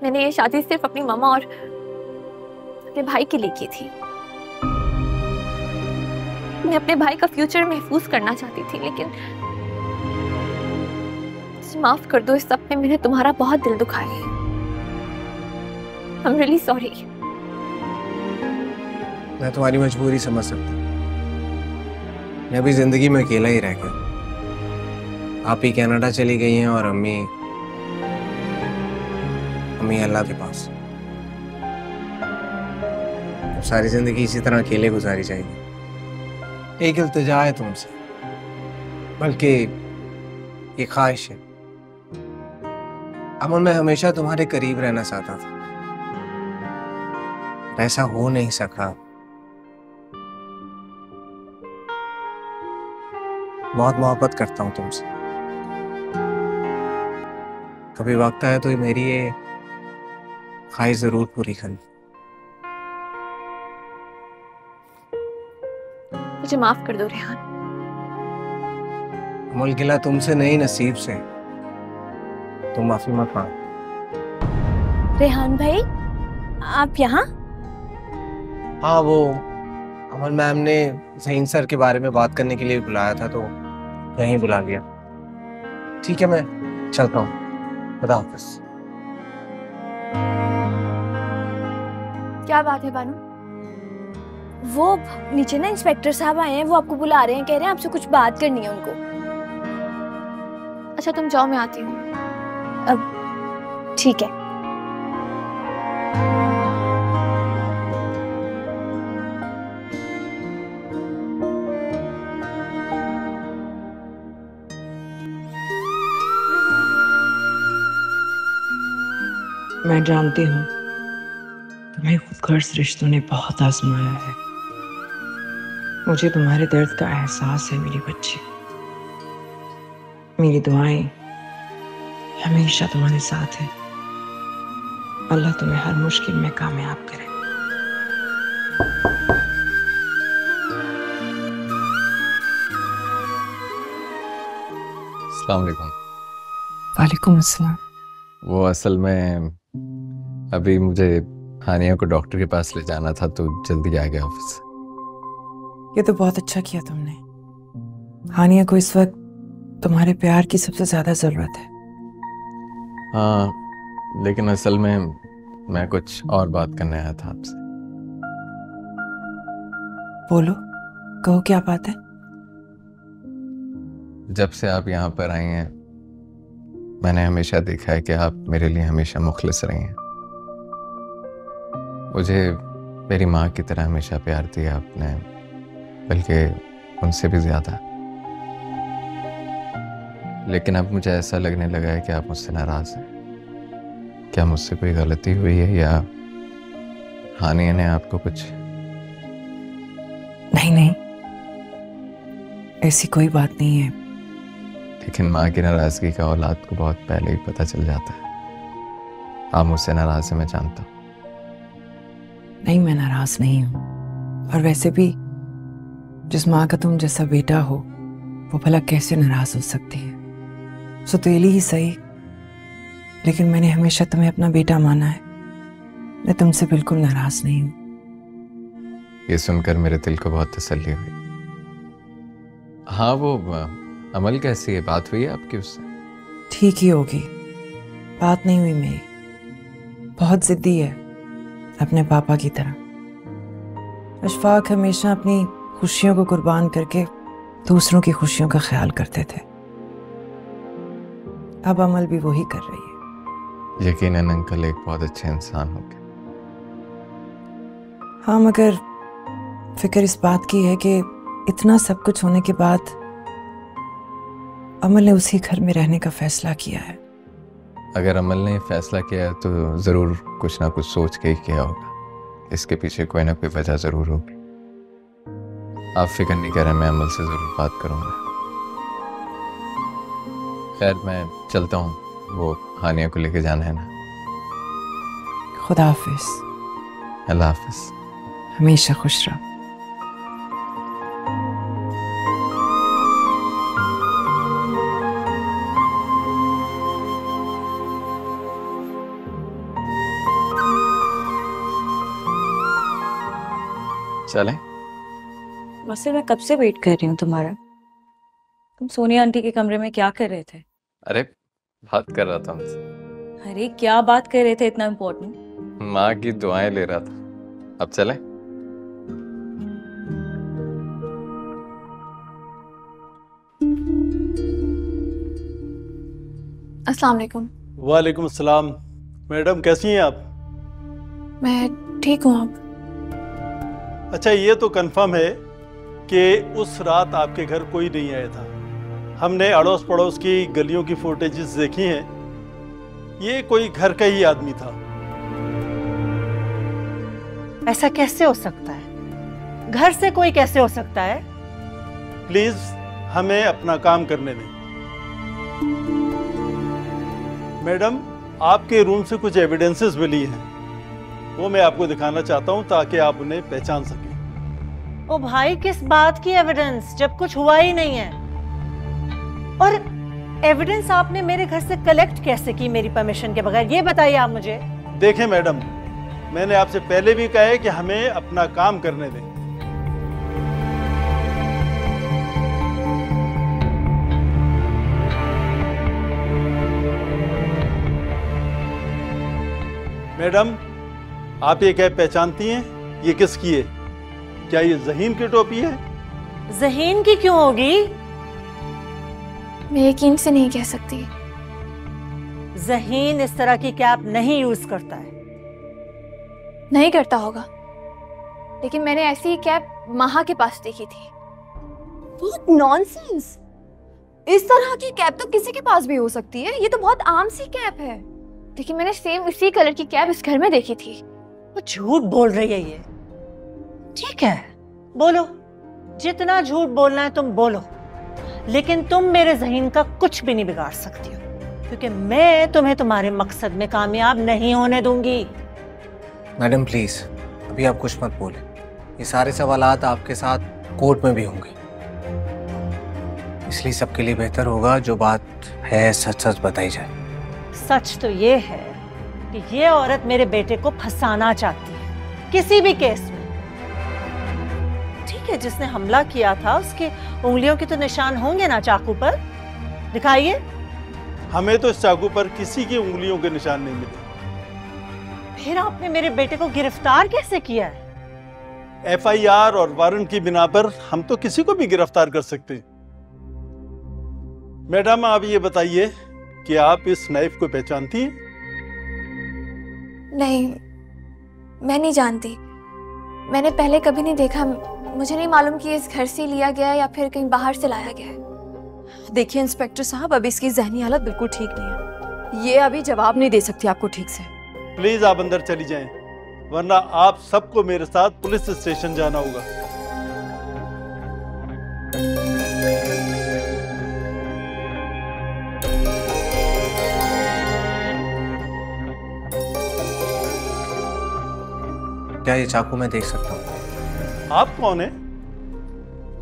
मैंने ये शादी सिर्फ अपनी मामा और अपने भाई के लिए की थी। मैं अपने भाई का फ्यूचर महफूज करना चाहती थी, लेकिन माफ कर दो, इस सब में मैंने तुम्हारा बहुत दिल दुखाया है। I'm really sorry। मैं तुम्हारी मजबूरी समझ सकता हूँ। मैं अभी जिंदगी में अकेला ही रह गया। आप ही कनाडा चली गई हैं और अम्मी अल्लाह के पास। अब सारी जिंदगी इसी तरह अकेले गुजारी जाएगी। एक इल्तिजा है तुमसे, बल्कि ये ख्वाहिश है। अमन, मैं हमेशा तुम्हारे करीब रहना चाहता था, ऐसा हो नहीं सका। बहुत मोहब्बत करता हूं तुमसे। कभी वक्त आया तो मेरी ये ख्वाहिश जरूर पूरी करनी। मुझे माफ कर दो रेहान। अमल, गिला तुमसे नहीं, नसीब से। तुम माफी मत मांगो। रेहान भाई, आप यहाँ? हाँ, वो अमन मैम ने ज़हीन सर के बारे में बात करने के लिए बुलाया था, तो यहीं बुला लिया। ठीक है, मैं चलता हूँ। खुदा हाफिज। क्या बात है बानू? वो नीचे ना इंस्पेक्टर साहब आए हैं, वो आपको बुला रहे हैं, कह रहे हैं आपसे कुछ बात करनी है उनको। अच्छा तुम जाओ, मैं आती हूँ। अब ठीक है। मैं जानती हूँ तुम्हें खुदगर्ज रिश्तों ने बहुत आजमाया है। मुझे तुम्हारे दर्द का एहसास है मेरी बच्ची। मेरी दुआएं हमेशा तुम्हारे साथ है। अल्लाह तुम्हें हर मुश्किल में कामयाब करे। अस्सलाम वालेकुम। वालेकुम अस्सलाम। वो असल में अभी मुझे हानिया को डॉक्टर के पास ले जाना था, तो जल्दी आ गया ऑफिस से। ये तो बहुत अच्छा किया तुमने। हानिया को इस वक्त तुम्हारे प्यार की सबसे ज्यादा जरूरत है। हाँ, लेकिन असल में मैं कुछ और बात करने आया था आपसे। बोलो, कहो क्या बात है। जब से आप यहाँ पर आई हैं, मैंने हमेशा देखा है कि आप मेरे लिए हमेशा मुखलिस रही हैं। मुझे मेरी माँ की तरह हमेशा प्यार दिया आपने, बल्कि उनसे भी ज्यादा। लेकिन अब मुझे ऐसा लगने लगा है कि आप मुझसे नाराज हैं। क्या मुझसे कोई गलती हुई है, या हानिया ने आपको कुछ? नहीं, ऐसी कोई बात नहीं है। लेकिन माँ की नाराजगी का औलाद को बहुत पहले ही पता चल जाता है। आप मुझसे नाराज हैं, मैं जानता हूँ। नहीं, मैं नाराज नहीं हूँ। और वैसे भी जिस माँ का तुम जैसा बेटा हो, वो भला कैसे नाराज हो सकती है। सौतेली ही सही, लेकिन मैंने हमेशा तुम्हें अपना बेटा माना है। मैं तुमसे बिल्कुल नाराज नहीं हूँ। ये सुनकर मेरे दिल को बहुत तसल्ली हुई। हाँ, वो अमल कैसी है? बात हुई है आपकी उससे? ठीक ही होगी। बात नहीं हुई मेरी। बहुत जिद्दी है, अपने पापा की तरह। अशफाक हमेशा अपनी खुशियों को कुर्बान करके दूसरों की खुशियों का ख्याल करते थे। अब अमल भी वही कर रही है। यकीनन अंकल एक बहुत अच्छे इंसान होंगे। हाँ, मगर फिक्र इस बात की है कि इतना सब कुछ होने के बाद अमल ने उसी घर में रहने का फैसला किया है। अगर अमल ने फैसला किया है तो जरूर कुछ ना कुछ सोच के ही किया होगा। इसके पीछे कोई ना कोई वजह जरूर होगी। आप फिक्र नहीं करें, मैं अमल से जरूर बात करूंगा। खैर, मैं चलता हूँ, वो हानिया को लेके जाना है ना। खुदा हाफिज। अल्लाह हाफिज। हमेशा खुश रहो। चलें? वैसे मैं कब से वेट कर रही हूँ तुम्हारा। तुम सोनिया आंटी के कमरे में क्या कर रहे थे? अरे बात कर रहा था उनसे। अरे क्या बात कर रहे थे इतना इम्पोर्टेंट? माँ की दुआएं ले रहा था। अब चलें? अस्सलाम वालेकुम। वालेकुम अस्सलाम। मैडम कैसी हैं आप? मैं ठीक हूँ। आप? अच्छा, ये तो कंफर्म है कि उस रात आपके घर कोई नहीं आया था। हमने अड़ोस पड़ोस की गलियों की फुटेजेस देखी हैं। ये कोई घर का ही आदमी था। ऐसा कैसे हो सकता है? घर से कोई कैसे हो सकता है? प्लीज हमें अपना काम करने दें। मैडम, आपके रूम से कुछ एविडेंसेस मिली हैं, वो मैं आपको दिखाना चाहता हूं ताकि आप उन्हें पहचान सकें। ओ भाई, किस बात की एविडेंस जब कुछ हुआ ही नहीं है? और एविडेंस आपने मेरे घर से कलेक्ट कैसे की मेरी परमिशन के बगैर, ये बताइए आप मुझे। देखें मैडम, मैंने आपसे पहले भी कहा है कि हमें अपना काम करने दें। मैडम, आप ये कैप पहचानती हैं? ये किसकी है? क्या ये ज़हीन की टोपी है? ज़हीन की क्यों होगी? मैं यकीन से नहीं कह सकती। ज़हीन इस तरह की कैप नहीं यूज करता है। नहीं करता होगा, लेकिन मैंने ऐसी ही कैप महा के पास देखी थी। बहुत नॉनसेंस। इस तरह की कैप तो किसी के पास भी हो सकती है, ये तो बहुत आम सी कैप है। लेकिन मैंने सेम इसी कलर की कैप इस घर में देखी थी। वो झूठ बोल रही है ये। ठीक है, बोलो, जितना झूठ बोलना है तुम बोलो, लेकिन तुम मेरे ज़हीन का कुछ भी नहीं बिगाड़ सकती हो, क्योंकि मैं तुम्हें तुम्हारे मकसद में कामयाब नहीं होने दूंगी। मैडम प्लीज अभी आप कुछ मत बोले। ये सारे सवालात आपके साथ कोर्ट में भी होंगे, इसलिए सबके लिए बेहतर होगा जो बात है सच सच बताई जाए। सच तो ये है कि ये औरत मेरे बेटे को फंसाना चाहती है किसी भी केस में। ठीक है, जिसने हमला किया था उसके उंगलियों के तो निशान होंगे ना चाकू पर, दिखाइए। हमें तो इस चाकू पर किसी की उंगलियों के निशान नहीं मिले। फिर आपने मेरे बेटे को गिरफ्तार कैसे किया है? FIR और वारंट की बिना पर हम तो किसी को भी गिरफ्तार कर सकते हैं। मैडम, आप ये बताइए कि आप इस नाइफ को पहचानती हैं? नहीं, मैं नहीं जानती। मैंने पहले कभी नहीं देखा। मुझे नहीं मालूम कि इस घर से लिया गया है या फिर कहीं बाहर से लाया गया है। देखिए इंस्पेक्टर साहब, अभी इसकी ज़हनी हालत बिल्कुल ठीक नहीं है। ये अभी जवाब नहीं दे सकती आपको ठीक से। प्लीज आप अंदर चली जाएं, वरना आप सबको मेरे साथ पुलिस स्टेशन जाना होगा। क्या ये चाकू मैं देख सकता हूँ? आप कौन है?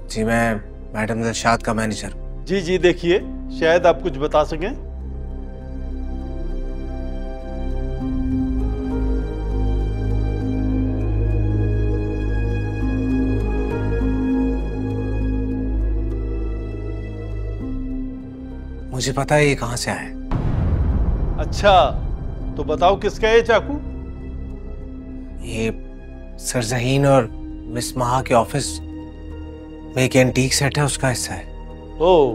जी मैं मैडम दिलशाद का मैनेजर। जी जी, देखिए, शायद आप कुछ बता सकें। मुझे पता है ये कहाँ से आया। अच्छा, तो बताओ किसका है ये चाकू? ये सर ज़हीन और मिस महा के ऑफिस में एक एंटीक सेट है, उसका हिस्सा है। ओह,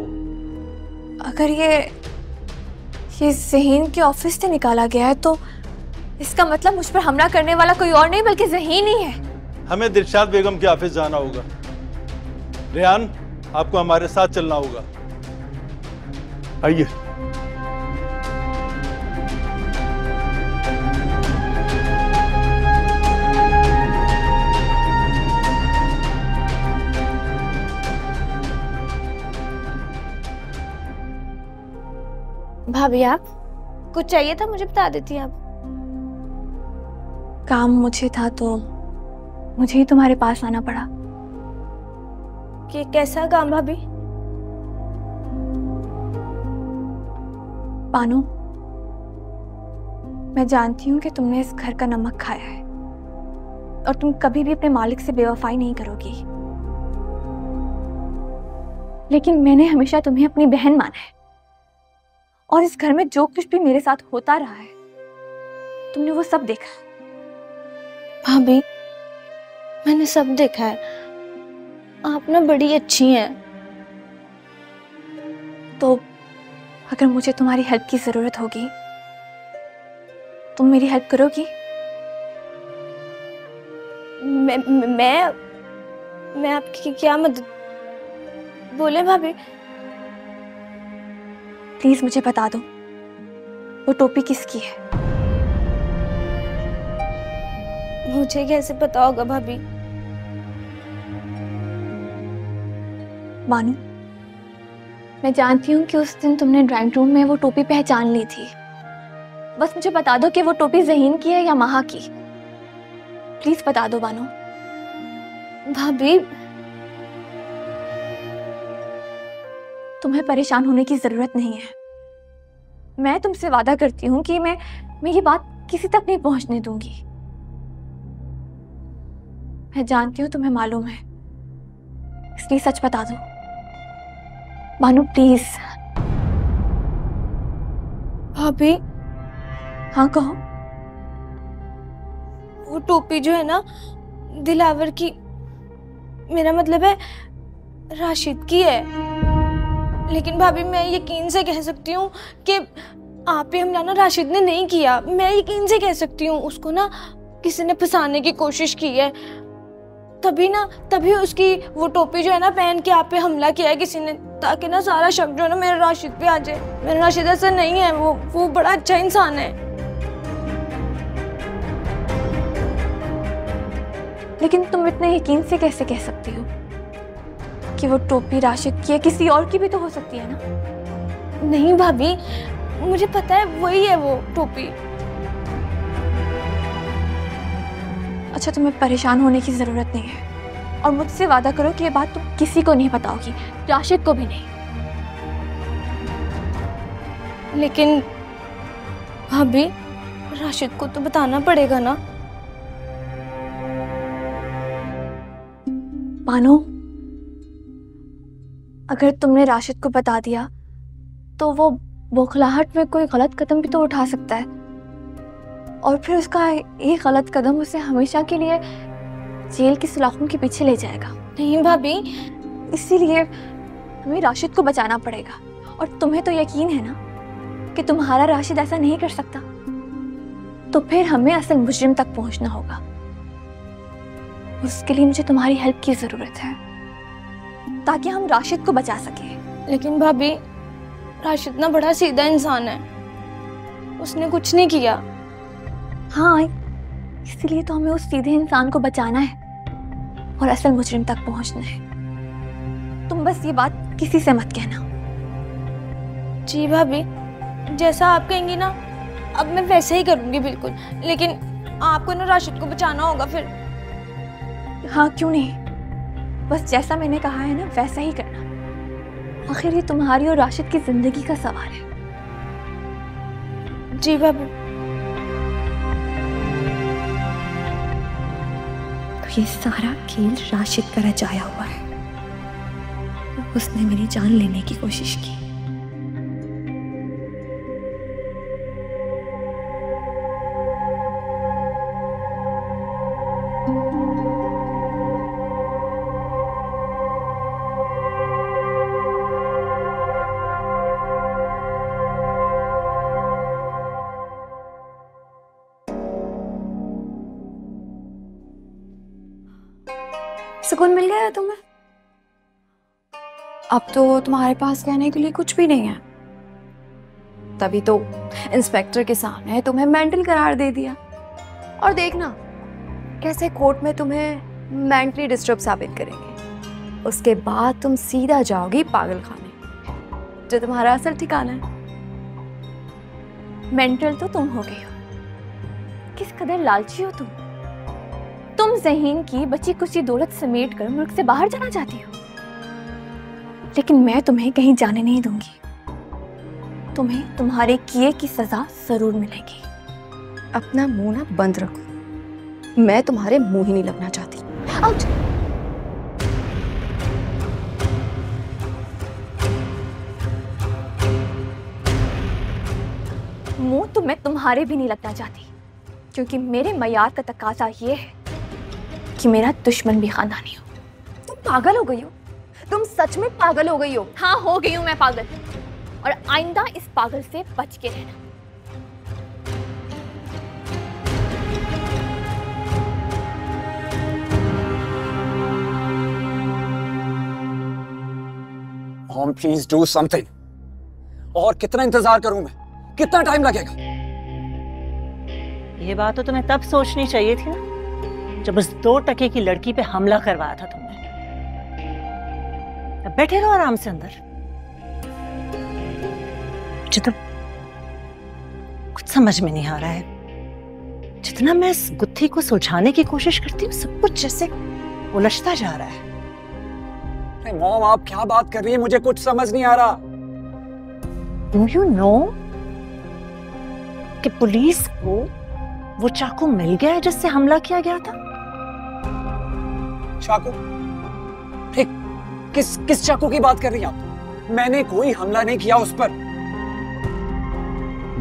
अगर ये ज़हीन के ऑफिस से निकाला गया है तो इसका मतलब मुझ पर हमला करने वाला कोई और नहीं बल्कि ज़हीन ही है। हमें दिलशाद बेगम के ऑफिस जाना होगा। रेहान, आपको हमारे साथ चलना होगा। आइए। भाभी, आप कुछ चाहिए था मुझे बता देती आप। काम मुझे था तो मुझे ही तुम्हारे पास आना पड़ा। कि कैसा काम भाभी? बानो, मैं जानती हूँ कि तुमने इस घर का नमक खाया है, और तुम कभी भी अपने मालिक से बेवफाई नहीं करोगी। लेकिन मैंने हमेशा तुम्हें अपनी बहन माना है, और इस घर में जो कुछ भी मेरे साथ होता रहा है तुमने वो सब देखा। भाभी, मैंने सब देखा है। आप ना बड़ी अच्छी हैं। तो अगर मुझे तुम्हारी हेल्प की जरूरत होगी तुम मेरी हेल्प करोगी? मैं आपकी क्या मदद? बोले भाभी। प्लीज मुझे बता दो वो टोपी किसकी है? मुझे कैसे पता होगा भाभी? मानू, मैं जानती हूँ कि उस दिन तुमने ड्राइंग रूम में वो टोपी पहचान ली थी। बस मुझे बता दो कि वो टोपी ज़हीन की है या महा की। प्लीज बता दो बानो। भाभी, तुम्हें परेशान होने की जरूरत नहीं है। मैं तुमसे वादा करती हूँ कि मैं ये बात किसी तक नहीं पहुंचने दूंगी। मैं जानती हूँ तुम्हें मालूम है, इसलिए सच बता दो बानो प्लीज। भाभी। हाँ कहो। वो टोपी जो है ना दिलावर की, मेरा मतलब है राशिद की है। लेकिन भाभी मैं यकीन से कह सकती हूँ कि आप पे हमला ना राशिद ने नहीं किया। मैं यकीन से कह सकती हूँ उसको ना किसी ने फंसाने की कोशिश की है, तभी उसकी वो टोपी जो है ना पहन के आप पे हमला किया है किसी ने, ताकि ना सारा शक जो है ना मेरे राशिद पे आ जाए। मेरा राशिद ऐसा नहीं है, वो बड़ा अच्छा इंसान है। लेकिन तुम इतने यकीन से कैसे कह सकती हो कि वो टोपी राशिद की है? किसी और की भी तो हो सकती है ना। नहीं भाभी, मुझे पता है वही है वो टोपी। अच्छा, तुम्हें परेशान होने की जरूरत नहीं है, और मुझसे वादा करो कि ये बात तुम किसी को नहीं बताओगी, राशिद को भी नहीं। लेकिन भाभी, राशिद को तो बताना पड़ेगा ना। मानो, अगर तुमने राशिद को बता दिया तो वो बौखलाहट में कोई गलत कदम भी तो उठा सकता है, और फिर उसका एक गलत कदम उसे हमेशा के लिए जेल की सलाखों के पीछे ले जाएगा। नहीं भाभी, इसीलिए हमें राशिद को बचाना पड़ेगा, और तुम्हें तो यकीन है ना कि तुम्हारा राशिद ऐसा नहीं कर सकता। तो फिर हमें असल मुजरिम तक पहुंचना होगा। उसके लिए मुझे तुम्हारी हेल्प की जरूरत है ताकि हम राशिद को बचा सके। लेकिन भाभी, राशिद ना बड़ा सीधा इंसान है, उसने कुछ नहीं किया। हाँ, इसलिए तो हमें उस सीधे इंसान को बचाना है और असल मुजरिम तक पहुंचना है। तुम बस ये बात किसी से मत कहना। जी भाभी, जैसा आप कहेंगी ना अब मैं वैसे ही करूंगी बिल्कुल। लेकिन आपको ना राशिद को बचाना होगा फिर। हाँ क्यों नहीं, बस जैसा मैंने कहा है ना वैसा ही करना। आखिर ये तुम्हारी और राशिद की जिंदगी का सवाल है। जी भाभी। तो ये सारा खेल राशिद का रचाया हुआ है। उसने मेरी जान लेने की कोशिश की। सुकून मिल गया तुम्हें? अब तो तुम्हारे पास कहने के लिए कुछ भी नहीं है। तभी तो इंस्पेक्टर के सामने तुम्हें मेंटल करार दे दिया, और देखना कैसे कोर्ट में तुम्हें मेंटली डिस्टर्ब साबित करेंगे। उसके बाद तुम सीधा जाओगी पागल खाने, जो तुम्हारा असल ठिकाना है। मेंटल तो तुम हो गई हो, किस कदर लालची हो तुम ज़हीन की बची कुची दौलत समेट कर मुल्क से बाहर जाना चाहती हो। लेकिन मैं तुम्हें कहीं जाने नहीं दूंगी। तुम्हें तुम्हारे किए की सजा जरूर मिलेगी। अपना मुंह ना बंद रखो, मैं तुम्हारे मुंह ही नहीं लगना चाहती। आउट। मुंह तो मैं तुम्हारे भी नहीं लगना चाहती, क्योंकि मेरे मयार का तकाजा ये है कि मेरा दुश्मन भी खानदानी हो। तुम पागल हो गई हो, तुम सच में पागल हो गई हो। हाँ, हो गई हूँ मैं पागल, और आइंदा इस पागल से बच के रहना। Mom please do something. और कितना इंतजार करूं मैं? कितना टाइम लगेगा? ये बात तो तुम्हें तब सोचनी चाहिए थी ना, जब उस 2 टके की लड़की पे हमला करवाया था तुमने। अब बैठे रहो आराम से अंदर। मुझे तो कुछ समझ में नहीं आ रहा है। जितना मैं इस गुत्थी को सुलझाने की कोशिश करती हूँ, सब कुछ जैसे उलझता जा रहा है। मॉम आप क्या बात कर रही है? मुझे कुछ समझ नहीं आ रहा। Do you know कि पुलिस को वो चाकू मिल गया है जिससे हमला किया गया था? चाकू? किस चाकू की बात कर रही हैं आप? मैंने कोई हमला नहीं किया उस पर।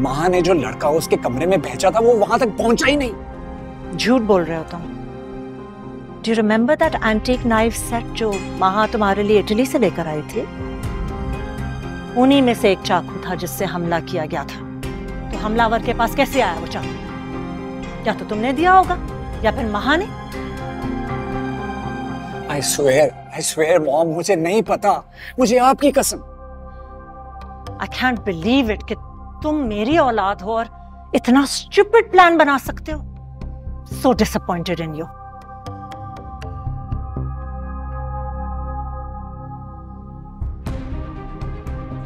महा ने जो लड़का उसके कमरे में भेजा था वो वहां तक पहुंचा ही नहीं। झूठ बोल रहे हो तुम। Do you remember that antique knife set जो महा तुम्हारे लिए इटली से लेकर आई थी? उन्हीं में से एक चाकू था जिससे हमला किया गया था। तो हमलावर के पास कैसे आया वो चाकू? या तो तुमने दिया होगा या फिर महा ने। I swear मॉम, मुझे नहीं पता। मुझे आपकी कसम। I can't believe it कि तुम मेरी औलाद हो और इतना stupid प्लान बना सकते हो। So disappointed in you.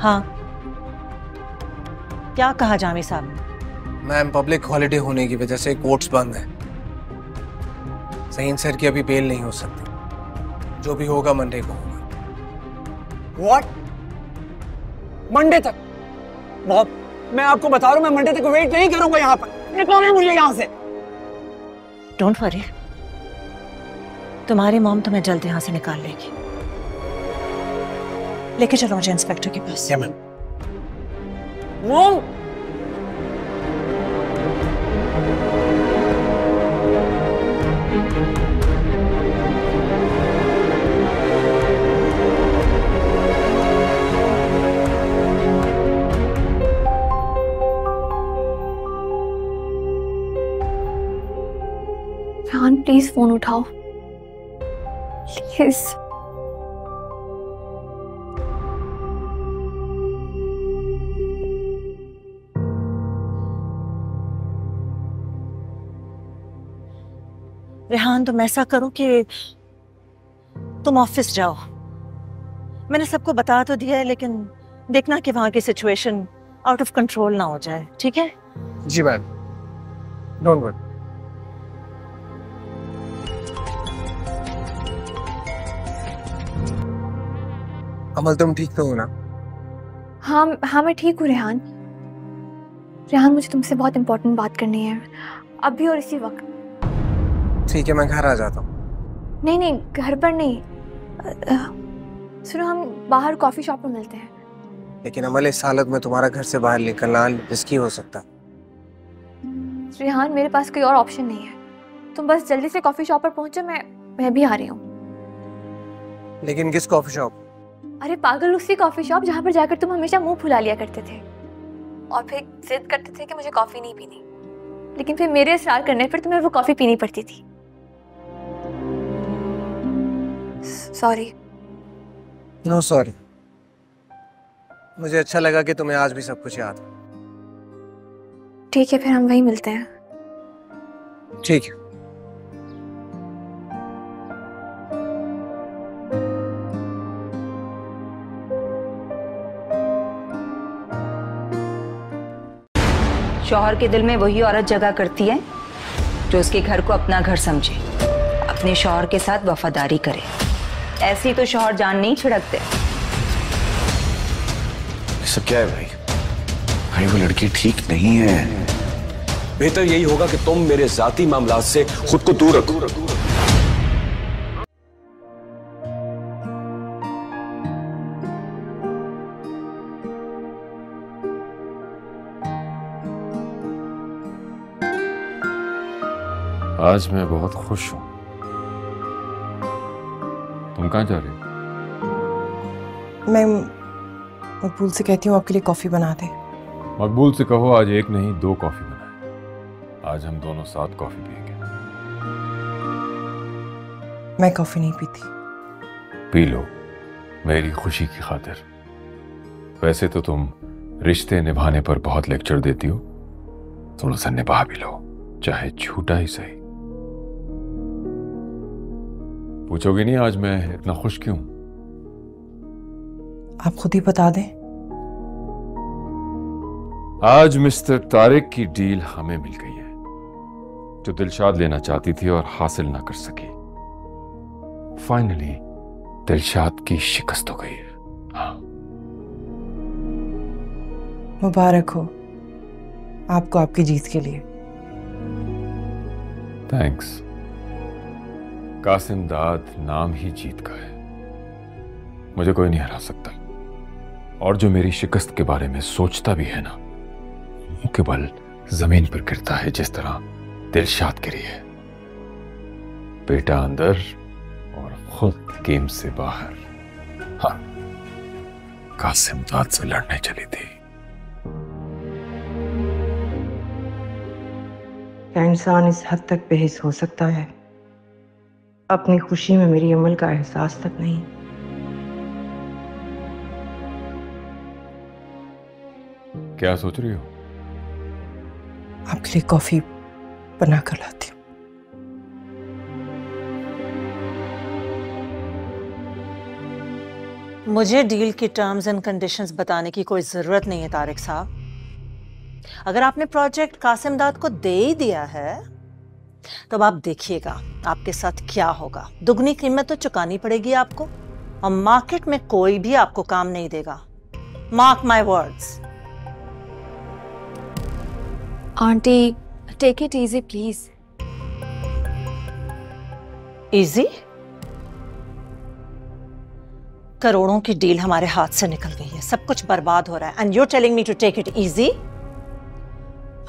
हाँ, क्या कहा जामी साहब ने? मैम, पब्लिक हॉलिडे होने की वजह से कोर्ट्स बंद है। ज़हीन सर की अभी बेल नहीं हो सकती। जो भी होगा मंडे को होगा। What? मंडे तक? मॉम, मैं आपको बता रहा हूं, मैं मंडे तक वेट नहीं करूंगा यहाँ पर। निकालो मुझे यहाँ से। Don't worry, तुम्हारी मॉम तुम्हें जल्द यहाँ से निकाल लेगी। लेके चलो मुझे इंस्पेक्टर के पास। Ma'am. Mom! Rehan, please phone उठाओ, प्लीज। रेहान, तुम ऐसा करो कि तुम ऑफिस जाओ। मैंने सबको बता तो दिया है, लेकिन देखना कि वहां की सिचुएशन आउट ऑफ कंट्रोल ना हो जाए, ठीक है? जी मैम, डोंट वरी। अमल, तुम ठीक तो हो ना? हाँ, मैं ठीक हूँ रेहान। रेहान, मुझे तुमसे बहुत इंपॉर्टेंट बात करनी है, अभी और इसी वक्त। ठीक है, मैं घर आ जाता हूँ। नहीं, घर पर नहीं। सुनो, हम बाहर कॉफी शॉप में मिलते हैं। लेकिन अमल, इस हालत में तुम्हारा घर से बाहर निकलना रिस्की हो सकता है। रेहान, मेरे पास कोई और ऑप्शन नहीं है। तुम बस जल्दी से कॉफी शॉप पर पहुंचो, मैं भी आ रही हूँ। लेकिन किस कॉफी शॉप? अरे पागल, उसी कॉफी शॉप जहाँ पर जाकर तुम हमेशा मुंह फुला लिया करते थे और फिर जिद करते थे कि मुझे कॉफी नहीं पीनी, लेकिन फिर मेरे इसरार करने पर तुम्हें वो कॉफी पीनी पड़ती थी। सॉरी। No sorry. मुझे अच्छा लगा कि तुम्हें आज भी सब कुछ याद है। ठीक है, फिर हम वहीं मिलते हैं। ठीक है। शौहर के दिल में वही औरत जगह करती है जो उसके घर को अपना घर समझे, अपने शौहर के साथ वफादारी करे। ऐसी तो शौहर जान नहीं छिड़कते। सब क्या है भाई? भाई वो लड़की ठीक नहीं है। बेहतर यही होगा कि तुम मेरे जाती मामलात से खुद को दूर रखो। आज मैं बहुत खुश हूं। तुम कहां जा रही हो? मैं मकबूल से कहती हूँ आपके लिए कॉफी बना दे। मकबूल से कहो आज एक नहीं 2 कॉफी बनाए। आज हम दोनों साथ कॉफी पिएंगे। मैं कॉफी नहीं पीती। पी लो मेरी खुशी की खातिर। वैसे तो तुम रिश्ते निभाने पर बहुत लेक्चर देती हो, थोड़ा सा निभा भी लो, चाहे झूठा ही सही। पूछोगी नहीं आज मैं इतना खुश क्यों? आप खुद ही बता दें। आज मिस्टर तारिक की डील हमें मिल गई है, जो दिलशाद लेना चाहती थी और हासिल ना कर सकी। फाइनली दिलशाद की शिकस्त हो गई है। हाँ, मुबारक हो आपको आपकी जीत के लिए। थैंक्स। कासिम दाद नाम ही जीत का है, मुझे कोई नहीं हरा सकता। और जो मेरी शिकस्त के बारे में सोचता भी है ना, मुंह के बल जमीन पर गिरता है जिस तरह दिलशाद गिरी है। बेटा अंदर और खुद गेम से बाहर। हाँ, कासिम दाद से लड़ने चली थी। क्या इंसान इस हद तक बेहिस हो सकता है? अपनी खुशी में मेरी अमल का एहसास तक नहीं। क्या सोच रही हो? आपके लिए कॉफी बना कर लाती हूँ। मुझे डील की टर्म्स एंड कंडीशंस बताने की कोई जरूरत नहीं है तारिक साहब। अगर आपने प्रोजेक्ट कासिम दाद को दे ही दिया है तो अब आप देखिएगा आपके साथ क्या होगा। दुगनी कीमत तो चुकानी पड़ेगी आपको, और मार्केट में कोई भी आपको काम नहीं देगा। Mark my words. Aunty take it easy please. Easy? करोड़ों की डील हमारे हाथ से निकल गई है, सब कुछ बर्बाद हो रहा है, and you are telling me to take it easy?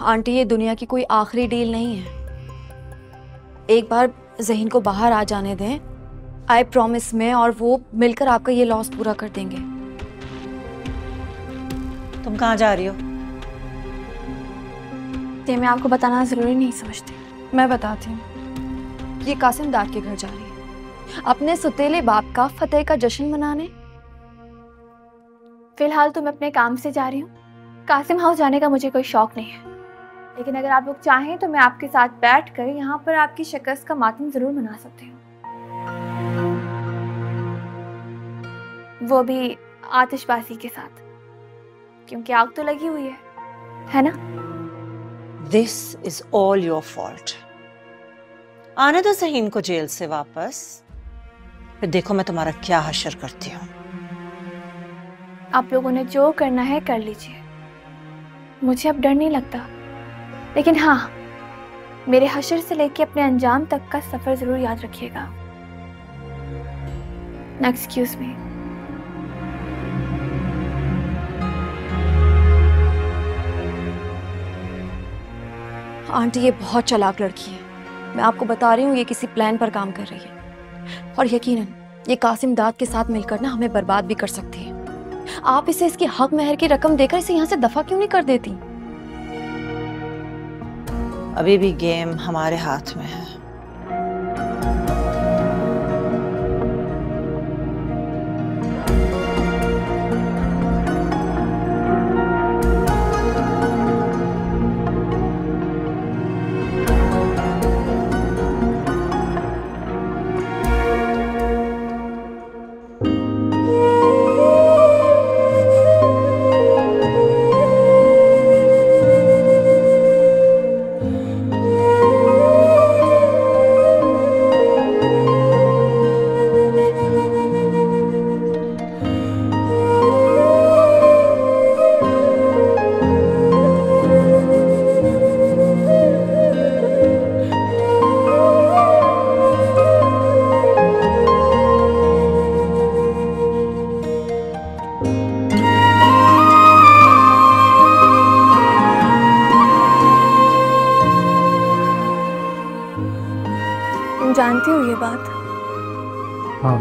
Aunty ये दुनिया की कोई आखिरी डील नहीं है। एक बार ज़हीन को बाहर आ जाने दें, आई प्रॉमिस में, और वो मिलकर आपका ये लॉस पूरा कर देंगे। तुम कहाँ जा रही हो? ये मैं आपको बताना जरूरी नहीं समझती, मैं बताती हूँ। ये कासिम दाद के घर जा रही है अपने सुतेले बाप का फतेह का जश्न मनाने। फिलहाल तो मैं अपने काम से जा रही हूँ। कासिम हाउस जाने का मुझे कोई शौक नहीं है, लेकिन अगर आप लोग चाहें तो मैं आपके साथ बैठकर यहाँ पर आपकी शिकस्त का मातम जरूर मना सकती हूँ, वो भी आतिशबाजी के साथ, क्योंकि आग तो लगी हुई है ना? This is all your fault. आने दो ज़हीन को जेल से वापस, फिर देखो मैं तुम्हारा क्या हशर करती हूँ। आप लोगों ने जो करना है कर लीजिए, मुझे अब डर नहीं लगता। लेकिन हाँ, मेरे हशर से लेके अपने अंजाम तक का सफर जरूर याद रखिएगा। Excuse me. आंटी ये बहुत चालाक लड़की है, मैं आपको बता रही हूँ। ये किसी प्लान पर काम कर रही है, और यकीनन ये कासिम दाद के साथ मिलकर ना हमें बर्बाद भी कर सकती है। आप इसे इसकी हक महर की रकम देकर इसे यहाँ से दफा क्यों नहीं कर देती? अभी भी गेम हमारे हाथ में है। हाँ,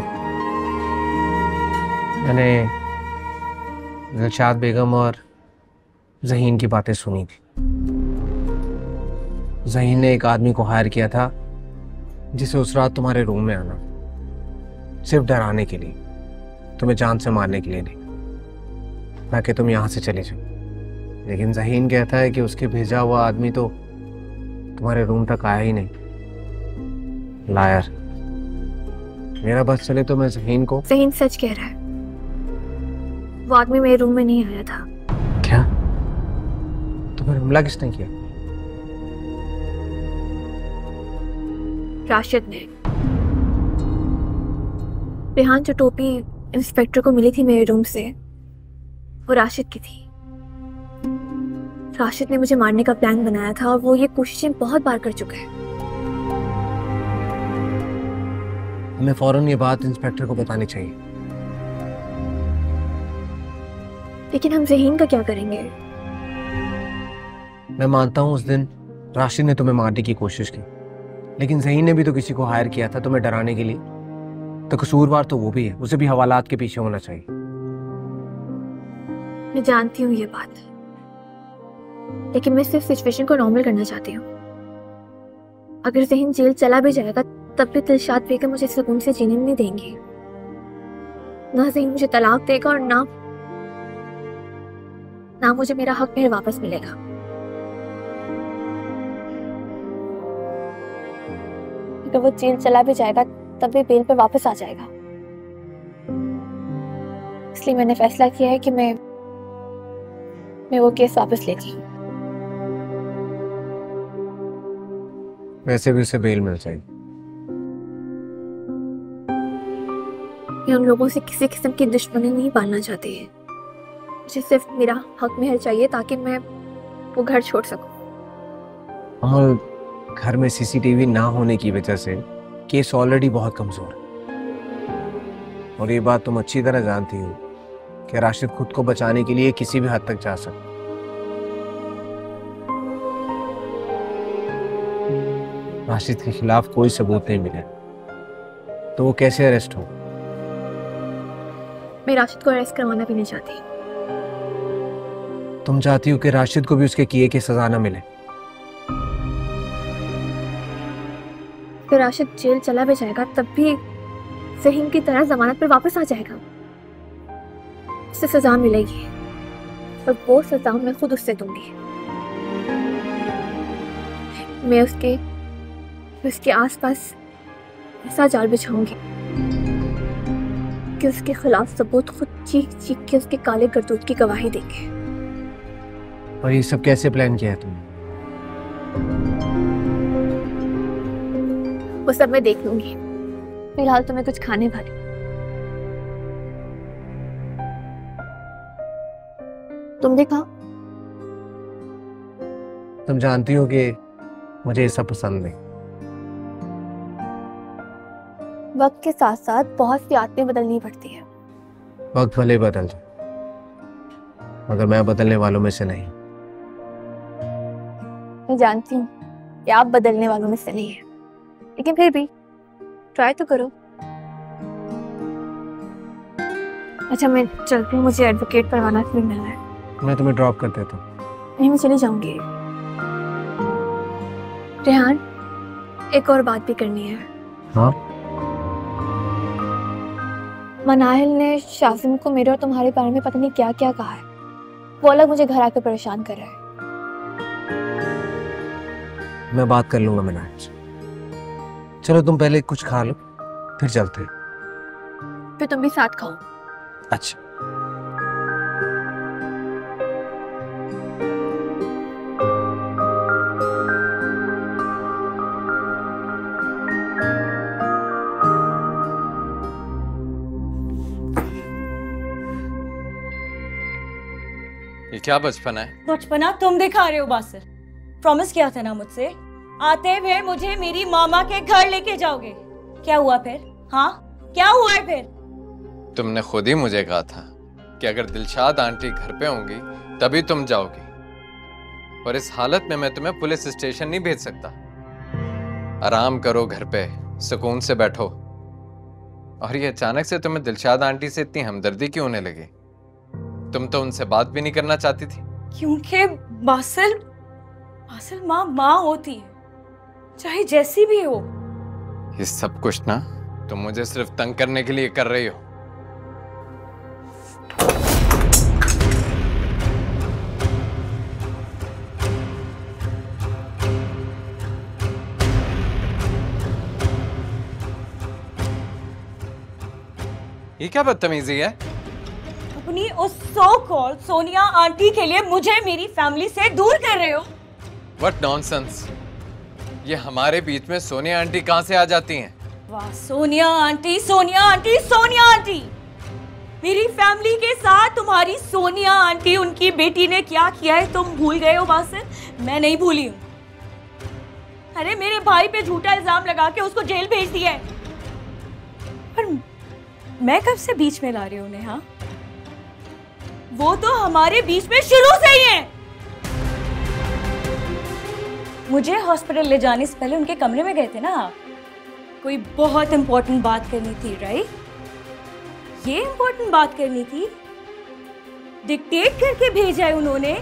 मैंने दिलशाद बेगम और ज़हीन की बातें सुनी थी। ज़हीन ने एक आदमी को हायर किया था जिसे उस रात तुम्हारे रूम में आना, सिर्फ डराने के लिए, तुम्हें जान से मारने के लिए नहीं, ताकि तुम यहाँ से चले जाओ। लेकिन ज़हीन कहता है कि उसके भेजा हुआ आदमी तो तुम्हारे रूम तक आया ही नहीं। लायर। मेरा बस चले तो मैं ज़हीन को। ज़हीन सच कह रहा है, वो आदमी मेरे रूम में नहीं आया था। क्या? तो फिर हमला किसने किया? राशिद ने। रेहान जो टोपी इंस्पेक्टर को मिली थी मेरे रूम से, वो राशिद की थी। राशिद ने मुझे मारने का प्लान बनाया था और वो ये कोशिशें बहुत बार कर चुका है। हमें फौरन ये बात इंस्पेक्टर को बतानी चाहिए। लेकिन हम ज़हीन का क्या करेंगे? मैं मानता हूँ उस दिन राशिद ने तुम्हें मारने की कोशिश की, लेकिन ज़हीन ने भी तो किसी को हायर किया था तुम्हें डराने के लिए। तो कसूरवार तो वो भी है, उसे भी हवालात के पीछे होना चाहिए। मैं जानती हूँ ये बात, लेकिन मैं सिर्फ सिचुएशन को नॉर्मल करना चाहती हूँ। अगर ज़हीन जेल चला भी जाएगा तब भी दिलशाद बेगम मुझे सुकून से जीने नहीं देंगी। ना ज़हीन मुझे तलाक देगा और ना मुझे मेरा हक मेरे वापस मिलेगा। अगर वो जेल चला भी जाएगा तब भी बेल पर वापस आ जाएगा। इसलिए मैंने फैसला किया है कि मैं वो केस वापस लेती हूँ। वैसे भी उसे बेल मिल जाएगी। मैं उन लोगों से किसी किस्म की दुश्मनी नहीं पालना चाहती है। मुझे सिर्फ मेरा हक मेहर चाहिए ताकि मैं वो घर छोड़ सकूं। अमल, घर में सीसीटीवी ना होने की वजह से केस ऑलरेडी बहुत कमजोर है, और ये बात तुम अच्छी तरह जानती हो कि राशिद खुद को बचाने के लिए किसी भी हद तक जा सकता। राशिद के खिलाफ कोई सबूत नहीं मिले तो वो कैसे अरेस्ट हो? मैं राशिद को अरेस्ट करवाना भी नहीं चाहती। तुम चाहती हो कि राशिद को भी उसके किए की सजा न मिले? फिर राशिद जेल चला भी जाएगा तब भी ज़हीन की तरह जमानत पर वापस आ जाएगा। उसे सजा मिलेगी और वो सजा मैं खुद उससे दूंगी। मैं उसके आसपास ऐसा जाल बिछाऊंगी कि उसके खिलाफ सबूत खुद चीख चीख के उसके काले करतूत की गवाही देंगे। और ये सब कैसे प्लान किया है तुमने? वो सब मैं देख लूंगी। फिलहाल तो मैं कुछ खाने वाली। तुम देखा? तुम जानती हो कि मुझे ये सब पसंद नहीं। वक्त के साथ साथ बहुत सी आदतें बदलनी पड़ती है। वक्त भले बदल जाए, मगर मैं बदलने वालों में से नहीं। मैं जानती हूँ कि आप बदलने वालों में से नहीं है, लेकिन फिर भी ट्राई तो करो। अच्छा, मैं चलती हूँ, मुझे एडवोकेट परवाना से भी मिलना है। मैं तुम्हें ड्रॉप कर देता हूँ। नहीं, मैं चली जाऊंगी। रेहान, एक और बात भी करनी है। हाँ? मनाहिल ने शाजिम को मेरे और तुम्हारे बारे में पता नहीं क्या क्या कहा है। वो अलग मुझे घर आकर परेशान कर रहा है। मैं बात कर लूंगा मनाहिल से। चलो तुम पहले कुछ खा लो, फिर चलते हैं। फिर तुम भी साथ खाओ। अच्छा। ये क्या बचपन है? बचपना तुम दिखा रहे हो बासिर। प्रॉमिस किया था ना मुझसे, आते हुए मुझे मेरी मामा के घर लेके जाओगे। क्या हुआ फिर? हाँ, क्या हुआ है फिर? तुमने खुद ही मुझे कहा था कि अगर दिलशाद आंटी घर पे होंगी तभी तुम जाओगी, और इस हालत में मैं तुम्हें पुलिस स्टेशन नहीं भेज सकता। आराम करो घर पे, सुकून से बैठो और ये अचानक से तुम्हें दिलशाद आंटी से इतनी हमदर्दी क्यों होने लगी? तुम तो उनसे बात भी नहीं करना चाहती थी। क्योंकि बासिल माँ होती है, चाहे जैसी भी हो। ये सब कुछ ना तुम मुझे सिर्फ तंग करने के लिए कर रही हो। ये क्या बदतमीजी है? अपनी उस सो कॉल्ड सोनिया आंटी के लिए मुझे मेरी फैमिली से दूर कर रहे हो? What nonsense! ये हमारे बीच में सोनिया आंटी कहाँ से आ जाती हैं? वाह, Sonia aunty, Sonia aunty, Sonia aunty. मेरी फैमिली के साथ तुम्हारी सोनिया आंटी, उनकी बेटी ने क्या किया है तुम भूल गए हो बासिल? मैं नहीं भूली हूँ। अरे मेरे भाई पे झूठा इल्जाम लगा के उसको जेल भेज दिया है। पर मैं कब से बीच में ला रही हूँ उन्हें? हाँ, वो तो हमारे बीच में शुरू से ही है। मुझे हॉस्पिटल ले जाने से पहले उनके कमरे में गए थे ना, कोई बहुत इंपॉर्टेंट बात करनी थी, राइट? ये इंपॉर्टेंट बात करनी थी, डिक्टेट करके भेजा है उन्होंने,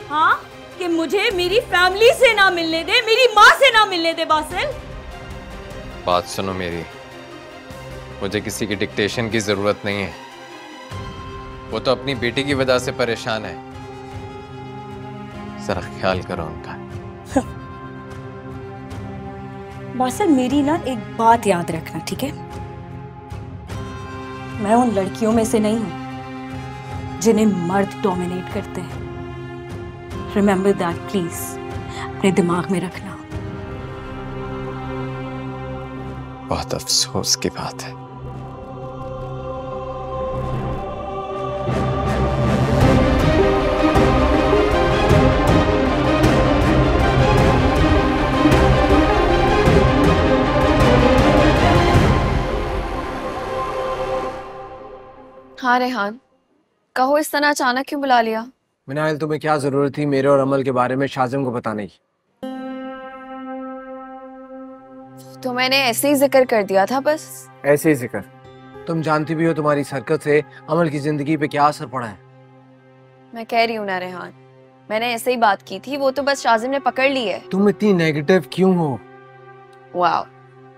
हाँ, कि मुझे मेरी फैमिली से ना मिलने दे, मेरी माँ से ना मिलने दे। बासिल, बात सुनो मेरी, मुझे किसी की डिक्टेशन की जरूरत नहीं है। वो तो अपनी बेटी की वजह से परेशान है, जरा ख्याल करो उनका। बासिल, मेरी ना एक बात याद रखना, ठीक है? मैं उन लड़कियों में से नहीं हूं जिन्हें मर्द डोमिनेट करते हैं। रिमेंबर दैट प्लीज, अपने दिमाग में रखना। बहुत अफसोस की बात है। हाँ रेहान, कहो इस तरह अचानक क्यों बुला लिया? मिनाइल, तुम्हें क्या जरूरत थी मेरे और अमल के बारे में शाजिम को बताने की? तो मैंने ऐसे ही जिक्र कर दिया था बस। ऐसे ही जिक्र? तुम जानती भी हो तुम्हारी इस हरकत से अमल की जिंदगी पे क्या असर पड़ा है। मैं कह रही हूँ ना रेहान, मैंने ऐसे ही बात की थी, वो तो बस शाजिम ने पकड़ ली है। तुम इतनी नेगेटिव क्यों हो? वाह,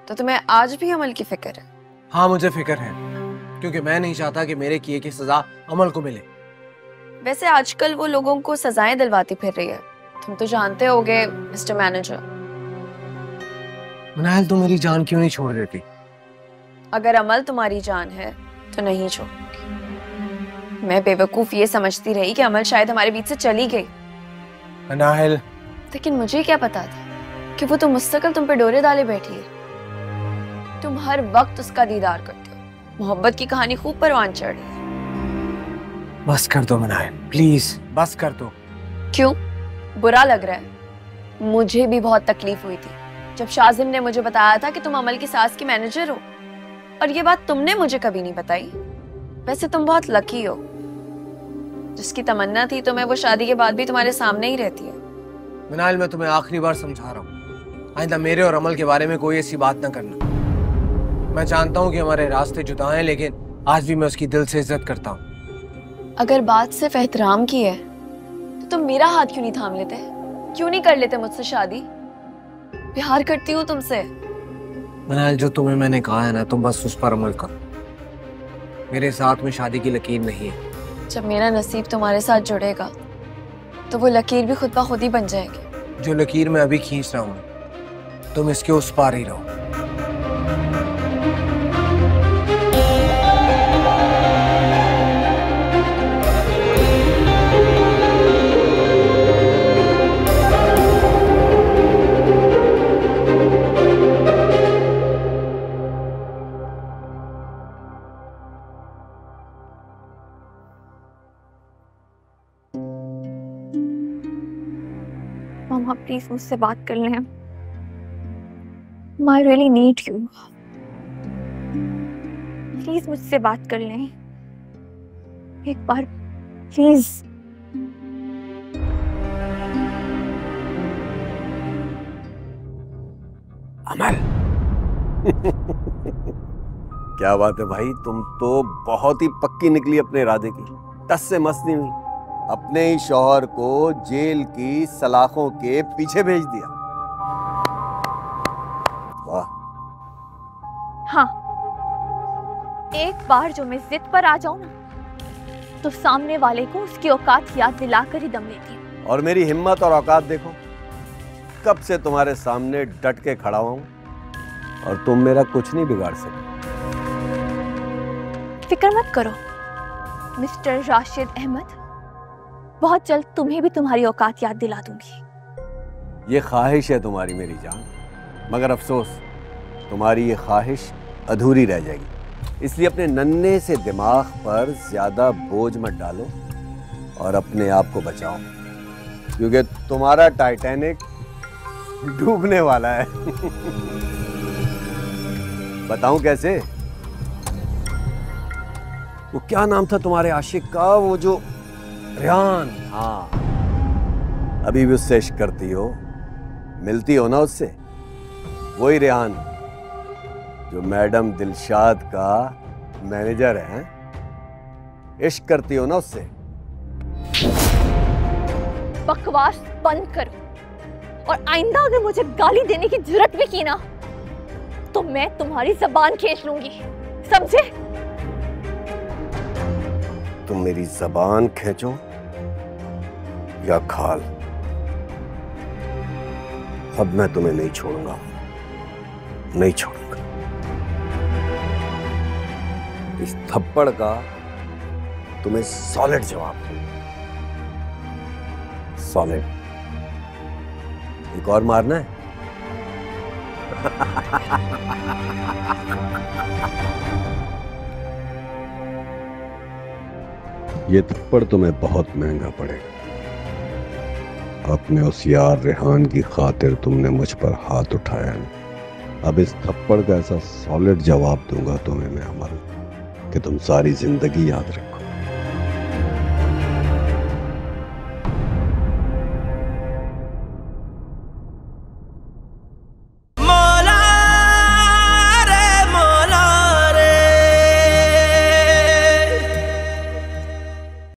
तो तुम्हें आज भी अमल की फिक्र है? हाँ, मुझे फिक्र है, क्योंकि मैं नहीं चाहता कि मेरे किए की सजा अमल को मिले। वैसे आजकल वो लोगों को सजाएं दिलवाती फिर रही है, तुम तो जानते होगे मिस्टर मैनेजर। मिनाइल, तुम मेरी जान क्यों नहीं छोड़ देती? अगर अमल तुम्हारी जान है तो नहीं छोड़ूंगी। मैं बेवकूफ ये समझती रही कि अमल शायद हमारे बीच से चली गई। मिनाइल, लेकिन मुझे क्या पता था कि वो तो मुस्तकिल तुम पे डोरे डाले बैठी है। तुम हर वक्त उसका दीदार करते हो, मोहब्बत की कहानी खूब परवान चढ़ रही है। बस कर दो मिनाइल, प्लीज बस कर दो। क्यों, बुरा लग रहा है? मुझे भी बहुत तकलीफ हुई थी जब शाजिम ने मुझे बताया था कि तुम अमल की सास की मैनेजर हो, और ये बात तुमने मुझे कभी नहीं बताई। वैसे तुम बहुत लकी हो, जिसकी तमन्ना थी तो मैं वो शादी के बाद भी तुम्हारे सामने ही रहती है। मिनाइल, मैं तुम्हें आखिरी बार समझा रहा हूँ, आइंदा मेरे और अमल के बारे में कोई ऐसी बात ना करना। मैं जानता हूँ कि हमारे रास्ते जुदा हैं, लेकिन आज भी मैं उसकी दिल से इज्जत करता हूँ। अगर बात सिर्फ एहतराम की है तो तुम मेरा हाथ क्यों नहीं थाम लेते? क्यों नहीं कर लेते मुझसे शादी? प्यार करती हूँ तुमसे। मिनाइल, जो तुम्हें मैंने कहा है ना, तुम बस उस पर अमल करो। मेरे साथ में शादी की लकीर नहीं है। जब मेरा नसीब तुम्हारे साथ जुड़ेगा तो वो लकीर भी खुद ब खुद ही बन जाएगी। जो लकीर मैं अभी खींच रहा हूँ, तुम इसके उस पार ही रहो। मामा प्लीज मुझसे बात कर लें। I really need you. Please मुझसे बात कर लें एक बार, प्लीज। अमल क्या बात है भाई, तुम तो बहुत ही पक्की निकली अपने इरादे की। टस से मस नहीं हुई, अपने ही शौहर को जेल की सलाखों के पीछे भेज दिया। वाह। हाँ, एक बार जो मैं जिद पर आ जाऊं ना, तो सामने वाले को उसकी औकात याद दिलाकर ही दम लेती हूँ। और मेरी हिम्मत और औकात देखो, कब से तुम्हारे सामने डट के खड़ा हूं और तुम मेरा कुछ नहीं बिगाड़ सके। फिक्र मत करो मिस्टर राशिद अहमद, बहुत जल्द तुम्हें भी तुम्हारी औकात याद दिला दूंगी। ये ख्वाहिश है तुम्हारी मेरी जान, मगर अफसोस तुम्हारी ये ख्वाहिश अधूरी रह जाएगी। इसलिए अपने नन्हे से दिमाग पर ज्यादा बोझ मत डालो और अपने आप को बचाओ, क्योंकि तुम्हारा टाइटैनिक डूबने वाला है। बताऊं कैसे? वो क्या नाम था तुम्हारे आशिक का, वो जो रेहान? हाँ, अभी भी उससे इश्क करती हो, मिलती हो ना उससे? वही रेहान जो मैडम दिलशाद का मैनेजर है। इश्क करती हो ना उससे? बकवास बंद करो, और आइंदा अगर मुझे गाली देने की जरूरत भी की ना, तो मैं तुम्हारी जबान खींच लूंगी, समझे? तुम मेरी जबान खींचो या खाल, अब मैं तुम्हें नहीं छोड़ूंगा, नहीं छोड़ूंगा। इस थप्पड़ का तुम्हें सॉलिड जवाब दूंगा, सॉलिड। एक और मारना है? ये थप्पड़ तुम्हें बहुत महंगा पड़ेगा। अपने उस यार रेहान की खातिर तुमने मुझ पर हाथ उठाया नहीं। अब इस थप्पड़ का ऐसा सॉलिड जवाब दूंगा तुम्हें मैं अमल, कि तुम सारी जिंदगी याद रखो।